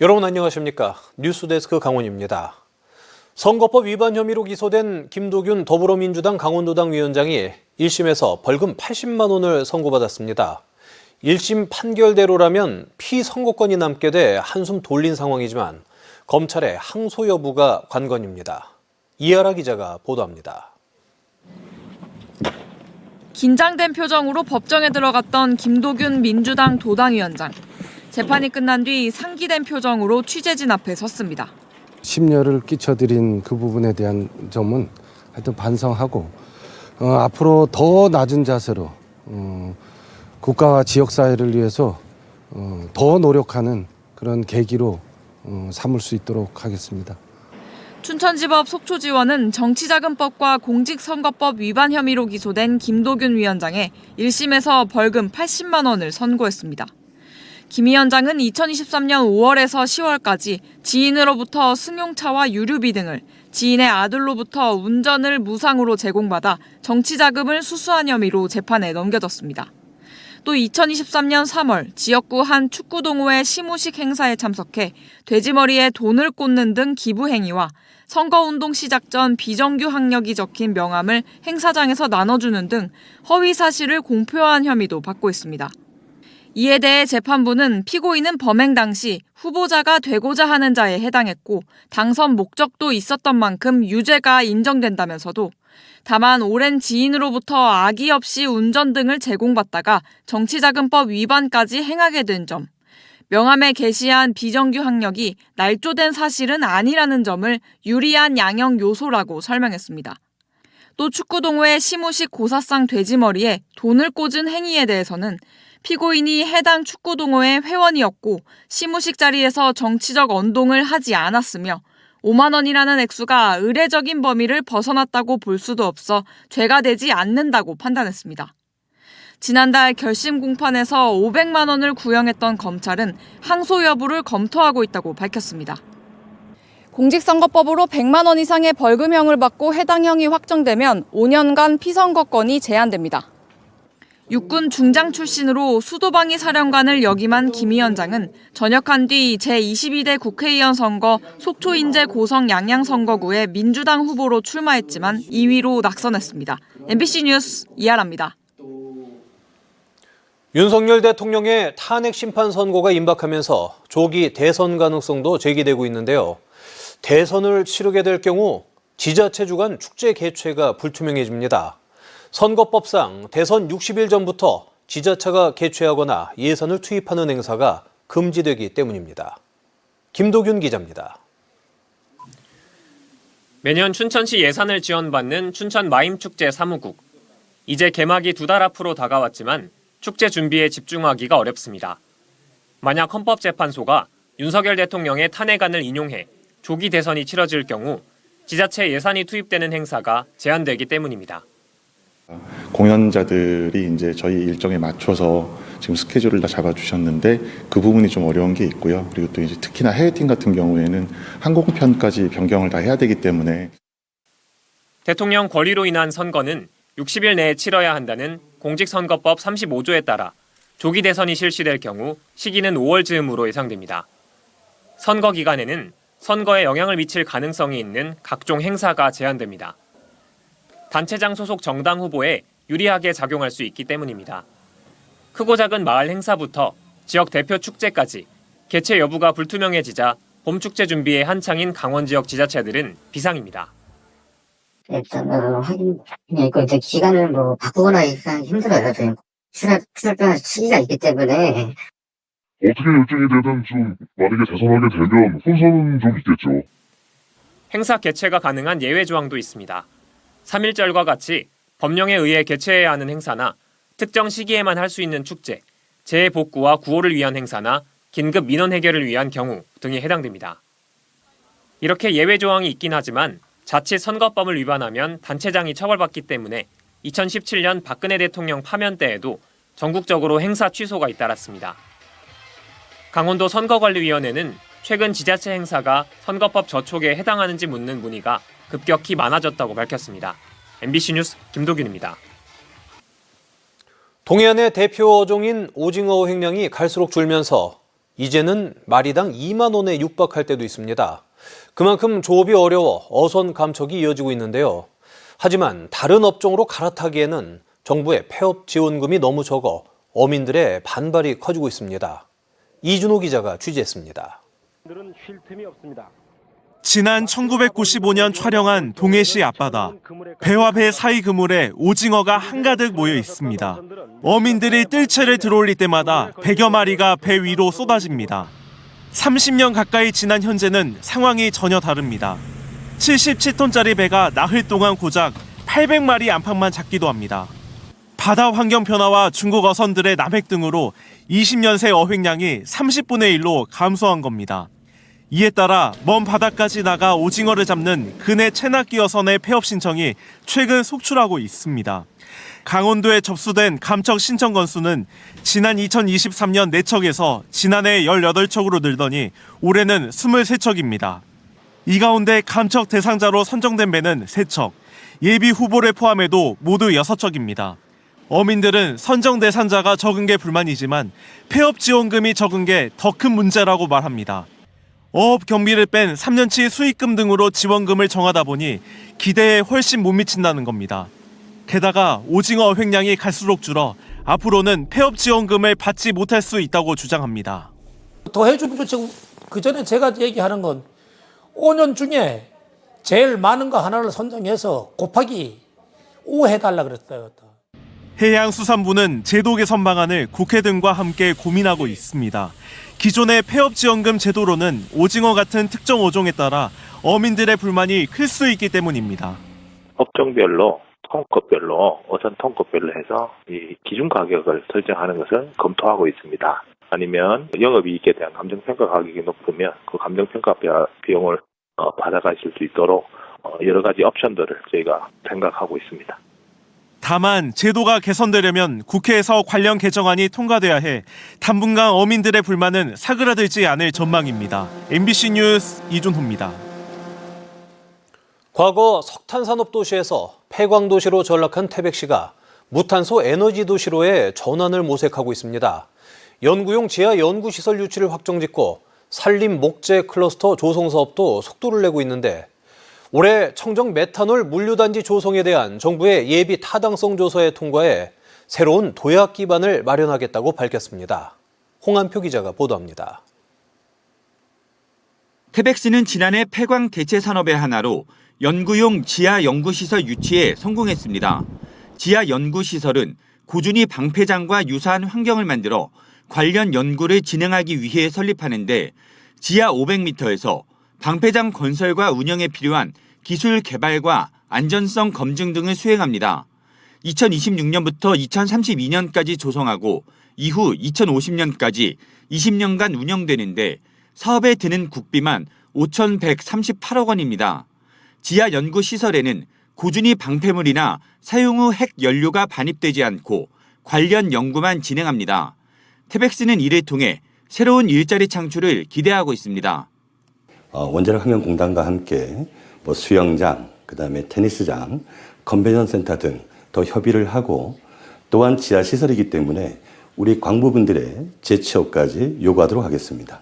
여러분 안녕하십니까? 뉴스데스크 강원입니다. 선거법 위반 혐의로 기소된 김도균 더불어민주당 강원도당 위원장이 1심에서 벌금 80만 원을 선고받았습니다. 1심 판결대로라면 피선거권이 남게 돼 한숨 돌린 상황이지만 검찰의 항소 여부가 관건입니다. 이하라 기자가 보도합니다. 긴장된 표정으로 법정에 들어갔던 김도균 민주당 도당위원장. 재판이 끝난 뒤 상기된 표정으로 취재진 앞에 섰습니다. 심려를 끼쳐드린 그 부분에 대한 점은 하여튼 반성하고 앞으로 더 낮은 자세로 국가와 지역사회를 위해서 더 노력하는 그런 계기로 삼을 수 있도록 하겠습니다. 춘천지법 속초지원은 정치자금법과 공직선거법 위반 혐의로 기소된 김도균 위원장에 1심에서 벌금 80만 원을 선고했습니다. 김 위원장은 2023년 5월에서 10월까지 지인으로부터 승용차와 유류비 등을 지인의 아들로부터 운전을 무상으로 제공받아 정치자금을 수수한 혐의로 재판에 넘겨졌습니다. 또 2023년 3월 지역구 한 축구동호회 시무식 행사에 참석해 돼지머리에 돈을 꽂는 등 기부 행위와 선거운동 시작 전 비정규 학력이 적힌 명함을 행사장에서 나눠주는 등 허위 사실을 공표한 혐의도 받고 있습니다. 이에 대해 재판부는 피고인은 범행 당시 후보자가 되고자 하는 자에 해당했고 당선 목적도 있었던 만큼 유죄가 인정된다면서도 다만 오랜 지인으로부터 악의 없이 운전 등을 제공받다가 정치자금법 위반까지 행하게 된 점, 명함에 게시한 비정규 학력이 날조된 사실은 아니라는 점을 유리한 양형 요소라고 설명했습니다. 또 축구동호회 시무식 고사상 돼지머리에 돈을 꽂은 행위에 대해서는 피고인이 해당 축구동호회 회원이었고 시무식 자리에서 정치적 언동을 하지 않았으며 5만 원이라는 액수가 의례적인 범위를 벗어났다고 볼 수도 없어 죄가 되지 않는다고 판단했습니다. 지난달 결심 공판에서 500만 원을 구형했던 검찰은 항소 여부를 검토하고 있다고 밝혔습니다. 공직선거법으로 100만 원 이상의 벌금형을 받고 해당 형이 확정되면 5년간 피선거권이 제한됩니다. 육군 중장 출신으로 수도방위 사령관을 역임한 김 위원장은 전역한 뒤 제22대 국회의원 선거 속초 인제 고성 양양선거구에 민주당 후보로 출마했지만 2위로 낙선했습니다. MBC 뉴스 이하라입니다. 윤석열 대통령의 탄핵 심판 선고가 임박하면서 조기 대선 가능성도 제기되고 있는데요. 대선을 치르게 될 경우 지자체 주관 축제 개최가 불투명해집니다. 선거법상 대선 60일 전부터 지자체가 개최하거나 예산을 투입하는 행사가 금지되기 때문입니다. 김도균 기자입니다. 매년 춘천시 예산을 지원받는 춘천 마임축제 사무국. 이제 개막이 2달 앞으로 다가왔지만 축제 준비에 집중하기가 어렵습니다. 만약 헌법재판소가 윤석열 대통령의 탄핵안을 인용해 조기 대선이 치러질 경우 지자체 예산이 투입되는 행사가 제한되기 때문입니다. 공연자들이 이제 저희 일정에 맞춰서 지금 스케줄을 다 잡아주셨는데 그 부분이 좀 어려운 게 있고요. 그리고 또 이제 특히나 해외팀 같은 경우에는 항공편까지 변경을 다 해야 되기 때문에 대통령 권리로 인한 선거는 60일 내에 치러야 한다는 공직선거법 35조에 따라 조기 대선이 실시될 경우 시기는 5월 즈음으로 예상됩니다. 선거 기간에는 선거에 영향을 미칠 가능성이 있는 각종 행사가 제한됩니다. 단체장 소속 정당 후보에 유리하게 작용할 수 있기 때문입니다. 크고 작은 마을 행사부터 지역 대표 축제까지 개최 여부가 불투명해지자 봄축제 준비에 한창인 강원 지역 지자체들은 비상입니다. 이제 기간을 바꾸거나 힘들어요. 저희 출혈 시기가 있기 때문에. 어떻게 일정이 되든 좀 만약에 대선하게 되면 혼선은 좀 있겠죠. 행사 개최가 가능한 예외 조항도 있습니다. 3.1절과 같이 법령에 의해 개최해야 하는 행사나 특정 시기에만 할 수 있는 축제, 재해 복구와 구호를 위한 행사나 긴급 민원 해결을 위한 경우 등이 해당됩니다. 이렇게 예외 조항이 있긴 하지만 자칫 선거법을 위반하면 단체장이 처벌받기 때문에 2017년 박근혜 대통령 파면 때에도 전국적으로 행사 취소가 잇따랐습니다. 강원도 선거관리위원회는 최근 지자체 행사가 선거법 저촉에 해당하는지 묻는 문의가 급격히 많아졌다고 밝혔습니다. MBC 뉴스 김도균입니다. 동해안의 대표 어종인 오징어 횡령이 갈수록 줄면서 이제는 마리당 2만 원에 육박할 때도 있습니다. 그만큼 조업이 어려워 어선 감척이 이어지고 있는데요. 하지만 다른 업종으로 갈아타기에는 정부의 폐업 지원금이 너무 적어 어민들의 반발이 커지고 있습니다. 이준호 기자가 취재했습니다. 지난 1995년 촬영한 동해시 앞바다. 배와 배 사이 그물에 오징어가 한가득 모여 있습니다. 어민들이 뜰채를 들어올릴 때마다 100여 마리가 배 위로 쏟아집니다. 30년 가까이 지난 현재는 상황이 전혀 다릅니다. 77톤짜리 배가 나흘 동안 고작 800마리 안팎만 잡기도 합니다. 바다 환경 변화와 중국 어선들의 남획 등으로 20년 새 어획량이 30분의 1로 감소한 겁니다. 이에 따라 먼 바다까지 나가 오징어를 잡는 근해 채낚기 어선의 폐업 신청이 최근 속출하고 있습니다. 강원도에 접수된 감척 신청 건수는 지난 2023년 4척에서 지난해 18척으로 늘더니 올해는 23척입니다. 이 가운데 감척 대상자로 선정된 배는 3척, 예비 후보를 포함해도 모두 6척입니다. 어민들은 선정 대상자가 적은 게 불만이지만 폐업 지원금이 적은 게 더 큰 문제라고 말합니다. 어업 경비를 뺀 3년치 수익금 등으로 지원금을 정하다 보니 기대에 훨씬 못 미친다는 겁니다. 게다가 오징어 어획량이 갈수록 줄어 앞으로는 폐업 지원금을 받지 못할 수 있다고 주장합니다. 더해주면 지금 그전에 제가 얘기하는 건 5년 중에 제일 많은 거 하나를 선정해서 곱하기 5 해달라 그랬어요. 해양수산부는 제도 개선 방안을 국회 등과 함께 고민하고 있습니다. 기존의 폐업지원금 제도로는 오징어 같은 특정 어종에 따라 어민들의 불만이 클 수 있기 때문입니다. 업종별로, 통급별로, 어선 통급별로 해서 이 기준 가격을 설정하는 것을 검토하고 있습니다. 아니면 영업이익에 대한 감정평가 가격이 높으면 그 감정평가 비용을 받아가실 수 있도록 여러 가지 옵션들을 저희가 생각하고 있습니다. 다만 제도가 개선되려면 국회에서 관련 개정안이 통과돼야 해 당분간 어민들의 불만은 사그라들지 않을 전망입니다. MBC 뉴스 이준호입니다. 과거 석탄산업도시에서 폐광도시로 전락한 태백시가 무탄소 에너지 도시로의 전환을 모색하고 있습니다. 연구용 지하 연구시설 유치를 확정짓고 산림 목재 클러스터 조성 사업도 속도를 내고 있는데 올해 청정 메탄올 물류단지 조성에 대한 정부의 예비 타당성 조사에 통과해 새로운 도약 기반을 마련하겠다고 밝혔습니다. 홍한표 기자가 보도합니다. 태백시는 지난해 폐광 대체 산업의 하나로 연구용 지하 연구시설 유치에 성공했습니다. 지하 연구시설은 고준위 방패장과 유사한 환경을 만들어 관련 연구를 진행하기 위해 설립하는데 지하 500m에서 방패장 건설과 운영에 필요한 기술 개발과 안전성 검증 등을 수행합니다. 2026년부터 2032년까지 조성하고 이후 2050년까지 20년간 운영되는데 사업에 드는 국비만 5,138억 원입니다. 지하 연구 시설에는 고준위 방패물이나 사용 후 핵 연료가 반입되지 않고 관련 연구만 진행합니다. 태백시는 이를 통해 새로운 일자리 창출을 기대하고 있습니다. 원자력 혁명공단과 함께 수영장, 그다음에 테니스장, 컨벤션 센터 등 더 협의를 하고 또한 지하 시설이기 때문에 우리 광부분들의 재취업까지 요구하도록 하겠습니다.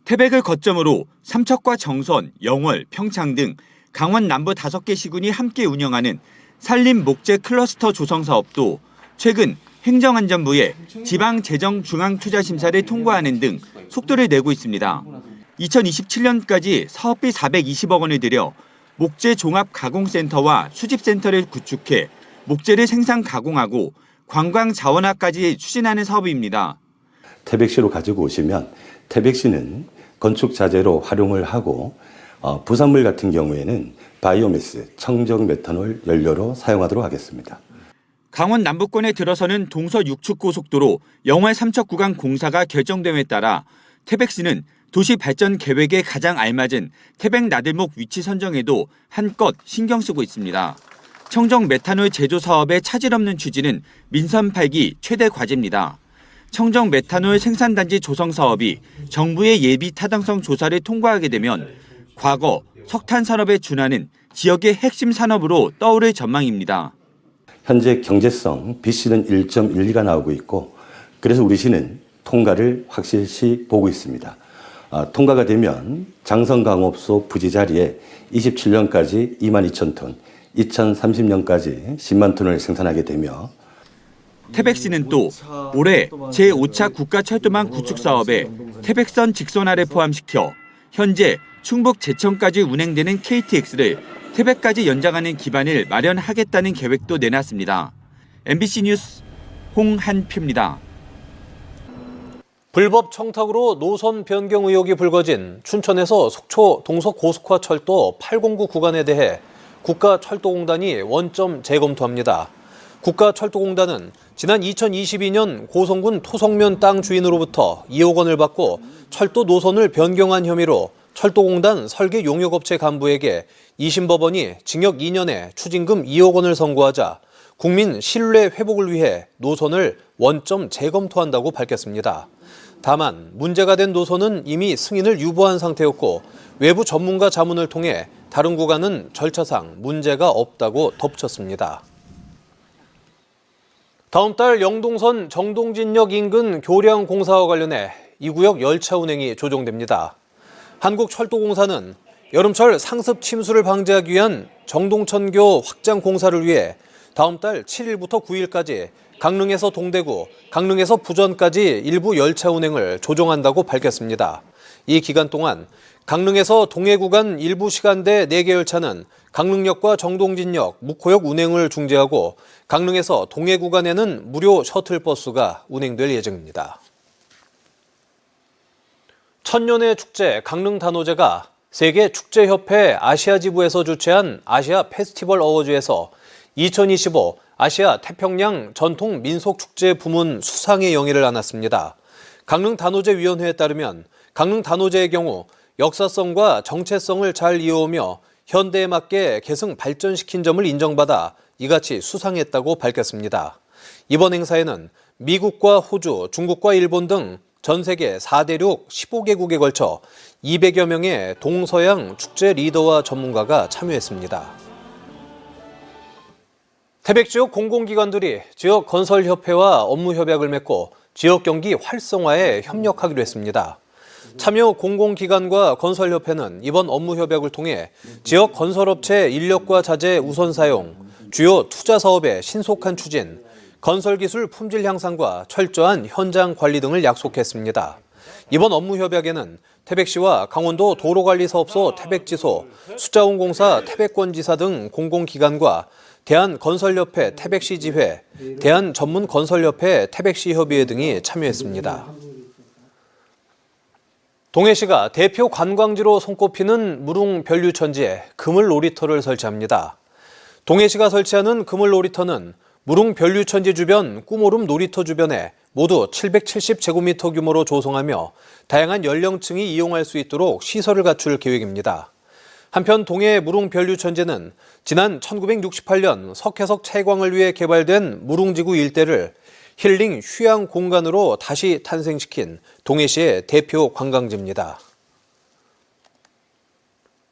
태백을 거점으로 삼척과 정선, 영월, 평창 등 강원 남부 5개 시군이 함께 운영하는 산림 목재 클러스터 조성 사업도 최근 행정안전부에 지방재정중앙투자심사를 통과하는 등 속도를 내고 있습니다. 2027년까지 사업비 420억 원을 들여 목재 종합가공센터와 수집센터를 구축해 목재를 생산 가공하고 관광 자원화까지 추진하는 사업입니다. 태백시로 가지고 오시면 태백시는 건축 자재로 활용을 하고 부산물 같은 경우에는 바이오매스, 청정 메탄올 연료로 사용하도록 하겠습니다. 강원 남부권에 들어서는 동서 육축고속도로 영월 삼척 구간 공사가 결정됨에 따라 태백시는 도시 발전 계획에 가장 알맞은 태백 나들목 위치 선정에도 한껏 신경 쓰고 있습니다. 청정 메탄올 제조 사업의 차질 없는 추진은 민선 8기 최대 과제입니다. 청정 메탄올 생산단지 조성 사업이 정부의 예비 타당성 조사를 통과하게 되면 과거 석탄 산업에 준하는 지역의 핵심 산업으로 떠오를 전망입니다. 현재 경제성 B씨는 1.12가 나오고 있고 그래서 우리 시는 통과를 확실시 보고 있습니다. 통과가 되면 장성강업소 부지 자리에 27년까지 22,000톤, 2030년까지 10만 톤을 생산하게 되며 태백시는 또 올해 제5차 국가철도망 구축 사업에 태백선 직선화를 포함시켜 현재 충북 제천까지 운행되는 KTX를 태백까지 연장하는 기반을 마련하겠다는 계획도 내놨습니다. MBC 뉴스 홍한표입니다. 불법 청탁으로 노선 변경 의혹이 불거진 춘천에서 속초 동서고속화철도 809 구간에 대해 국가철도공단이 원점 재검토합니다. 국가철도공단은 지난 2022년 고성군 토성면 땅 주인으로부터 2억 원을 받고 철도 노선을 변경한 혐의로 철도공단 설계 용역업체 간부에게 2심 법원이 징역 2년에 추징금 2억 원을 선고하자 국민 신뢰 회복을 위해 노선을 원점 재검토한다고 밝혔습니다. 다만 문제가 된 노선은 이미 승인을 유보한 상태였고 외부 전문가 자문을 통해 다른 구간은 절차상 문제가 없다고 덧붙였습니다. 다음 달 영동선 정동진역 인근 교량 공사와 관련해 이 구역 열차 운행이 조정됩니다. 한국철도공사는 여름철 상습 침수를 방지하기 위한 정동천교 확장 공사를 위해 다음 달 7일부터 9일까지 강릉에서 동대구, 강릉에서 부전까지 일부 열차 운행을 조정한다고 밝혔습니다. 이 기간 동안 강릉에서 동해 구간 일부 시간대 4개 열차는 강릉역과 정동진역, 묵호역 운행을 중지하고 강릉에서 동해 구간에는 무료 셔틀버스가 운행될 예정입니다. 천년의 축제 강릉단오제가 세계축제협회 아시아지부에서 주최한 아시아 페스티벌 어워즈에서 2025 아시아 태평양 전통 민속축제 부문 수상의 영예를 안았습니다. 강릉단오제위원회에 따르면 강릉단오제의 경우 역사성과 정체성을 잘 이어오며 현대에 맞게 계승 발전시킨 점을 인정받아 이같이 수상했다고 밝혔습니다. 이번 행사에는 미국과 호주, 중국과 일본 등 전 세계 4대륙 15개국에 걸쳐 200여 명의 동서양 축제 리더와 전문가가 참여했습니다. 태백 지역 공공기관들이 지역 건설협회와 업무 협약을 맺고 지역 경기 활성화에 협력하기로 했습니다. 참여 공공기관과 건설협회는 이번 업무 협약을 통해 지역 건설업체 인력과 자재 우선 사용, 주요 투자 사업의 신속한 추진, 건설기술 품질 향상과 철저한 현장 관리 등을 약속했습니다. 이번 업무 협약에는 태백시와 강원도 도로관리사업소 태백지소, 숫자원공사 태백권지사 등 공공기관과 대한건설협회 태백시지회, 대한전문건설협회 태백시협의회 등이 참여했습니다. 동해시가 대표 관광지로 손꼽히는 무릉 변류천지에 그물 놀이터를 설치합니다. 동해시가 설치하는 그물 놀이터는 무릉 변류천지 주변 꾸모름 놀이터 주변에 모두 770제곱미터 규모로 조성하며 다양한 연령층이 이용할 수 있도록 시설을 갖출 계획입니다. 한편 동해 무릉 변류천지는 지난 1968년 석회석 채광을 위해 개발된 무릉지구 일대를 힐링 휴양 공간으로 다시 탄생시킨 동해시의 대표 관광지입니다.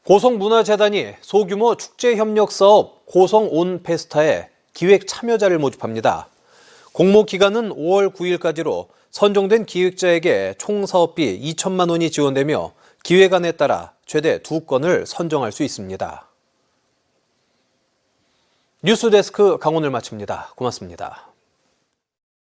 고성문화재단이 소규모 축제협력사업 고성온페스타에 기획 참여자를 모집합니다. 공모 기간은 5월 9일까지로 선정된 기획자에게 총 사업비 2천만 원이 지원되며 기획안에 따라 최대 2건을 선정할 수 있습니다. 뉴스데스크 강원을 마칩니다. 고맙습니다.